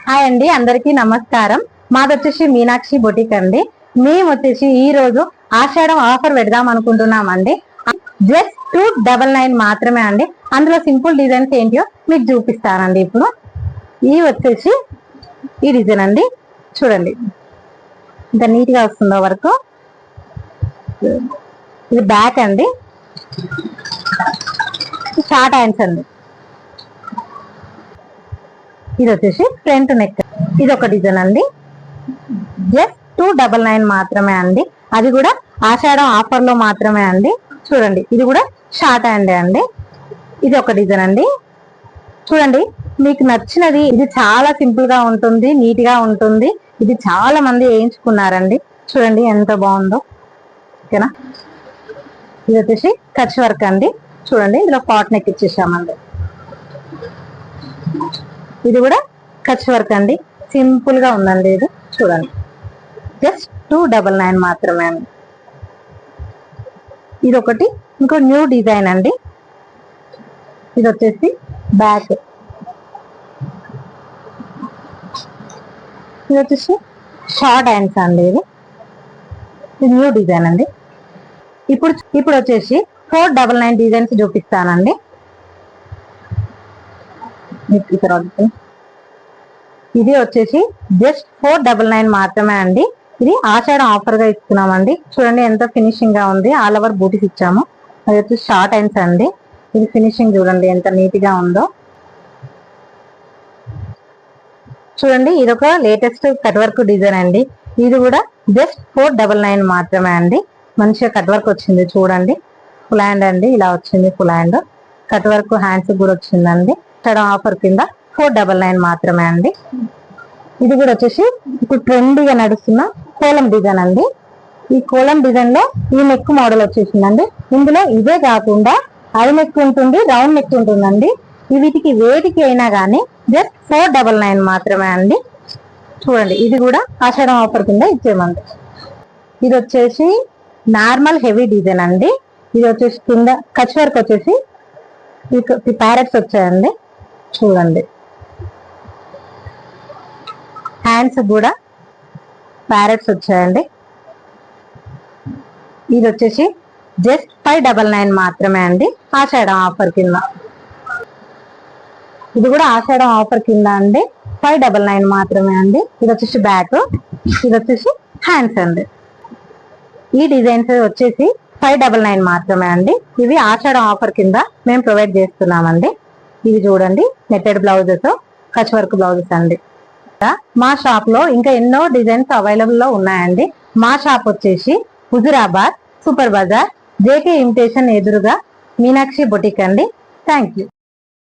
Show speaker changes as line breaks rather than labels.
Hi అండి, అందరికీ నమస్కారం. మాది వచ్చేసి మీనాక్షి బొటిక్ అండి. మేము వచ్చేసి ఈ రోజు ఆషాఢం ఆఫర్ పెడదాం అనుకుంటున్నామండి. జస్ట్ 299 మాత్రమే అండి. అందులో సింపుల్ డిజైన్స్ ఏంటో మీకు చూపిస్తానండి. ఇప్పుడు ఈ వచ్చేసి ఈ డిజైన్ అండి, చూడండి ఇంత నీట్ గా వస్తుందో వరకు. ఇది బ్యాక్ అండి, షార్ట్ హ్యాండ్స్ అండి. ఇది వచ్చేసి ఫ్రంట్ నెక్. ఇది ఒక డిజైన్ అండి, జస్ట్ 299 మాత్రమే అండి. అది కూడా ఆషాఢం ఆఫర్ లో మాత్రమే అండి. చూడండి, ఇది కూడా షార్ట్ హ్యాండ్ అండి. ఇది ఒక డిజైన్ అండి. చూడండి, మీకు నచ్చినది. ఇది చాలా సింపుల్ గా ఉంటుంది, నీట్ గా ఉంటుంది. ఇది చాలా మంది వేయించుకున్నారండి. చూడండి ఎంత బాగుందో. ఓకేనా, ఇది వచ్చేసి కచ్ వర్క్ అండి. చూడండి, ఇందులో పాట్ నెక్ ఇచ్చేసామండి. ఇది కూడా కచ్ వర్క్ అండి, సింపుల్ గా ఉందండి. ఇది చూడండి, జస్ట్ 299 మాత్రమే అండి. ఇది ఒకటి, ఇంకో న్యూ డిజైన్ అండి. ఇది వచ్చేసి బ్యాక్. ఇది వచ్చేసి షార్ట్ హ్యాండ్స్ అండి. ఇది న్యూ డిజైన్ అండి. ఇప్పుడు వచ్చేసి 499 డిజైన్స్ చూపిస్తానండి. ఇది వచ్చేసి జస్ట్ 499 మాత్రమే అండి. ఇది ఆషాఢం ఆఫర్ గా ఇస్తున్నామండి. చూడండి ఎంత ఫినిషింగ్ గా ఉంది. ఆల్ ఓవర్ బూటీస్ ఇచ్చాము. అది వచ్చేసి షార్ట్ హ్యాండ్స్ అండి. ఇది ఫినిషింగ్ చూడండి ఎంత నీట్ గా ఉందో. చూడండి, ఇది ఒక లేటెస్ట్ కట్ వర్క్ డిజైన్ అండి. ఇది కూడా జస్ట్ 499 మాత్రమే అండి. మంచిగా కట్ వర్క్ వచ్చింది. చూడండి, ఫుల్ హ్యాండ్ అండి. ఇలా వచ్చింది full hand. Cut work hands కూడా వచ్చిందండి. ఆఫర్ కింద 499 మాత్రమే అండి. ఇది కూడా వచ్చేసి ఇప్పుడు ట్రెండీగా నడుస్తున్న కోలం డిజైన్ అండి. ఈ కోలం డిజైన్ లో ఈ నెక్ మోడల్ వచ్చేసిందండి. ఇందులో ఇదే కాకుండా హై నెక్ ఉంటుంది, రౌండ్ నెక్ ఉంటుందండి. వీటికి వేటికి అయినా కానీ జస్ట్ 499 మాత్రమే అండి. చూడండి, ఇది కూడా ఆషాఢం ఆఫర్ కింద ఇచ్చేయమండి. ఇది వచ్చేసి నార్మల్ హెవీ డిజైన్ అండి. ఇది వచ్చేసి కింద కచ్ వర్క్ వచ్చేసి ప్యారెట్స్ వచ్చాయండి. చూడండి, హ్యాండ్స్ కూడా ప్యారెట్స్ వచ్చాయండి. ఇది వచ్చేసి జస్ట్ 599 మాత్రమే అండి, ఆషాఢం ఆఫర్ కింద. ఇది కూడా ఆషాఢం ఆఫర్ కింద అండి, 599 మాత్రమే అండి. ఇది వచ్చేసి బ్యాక్, ఇది వచ్చేసి హ్యాండ్స్ అండి. ఈ డిజైన్స్ వచ్చేసి 599 మాత్రమే అండి. ఇవి ఆషాఢం ఆఫర్ కింద మేము ప్రొవైడ్ చేస్తున్నామండి. ఇవి చూడండి, netted blouses, Kutch work blouses అండి. మా షాప్ లో ఇంకా ఎన్నో డిజైన్స్ అవైలబుల్ లో ఉన్నాయండి. మా షాప్ వచ్చేసి Huzurabad super Bazar, JK imitation ఎదురుగా మీనాక్షి బొటిక్ అండి. Thank you.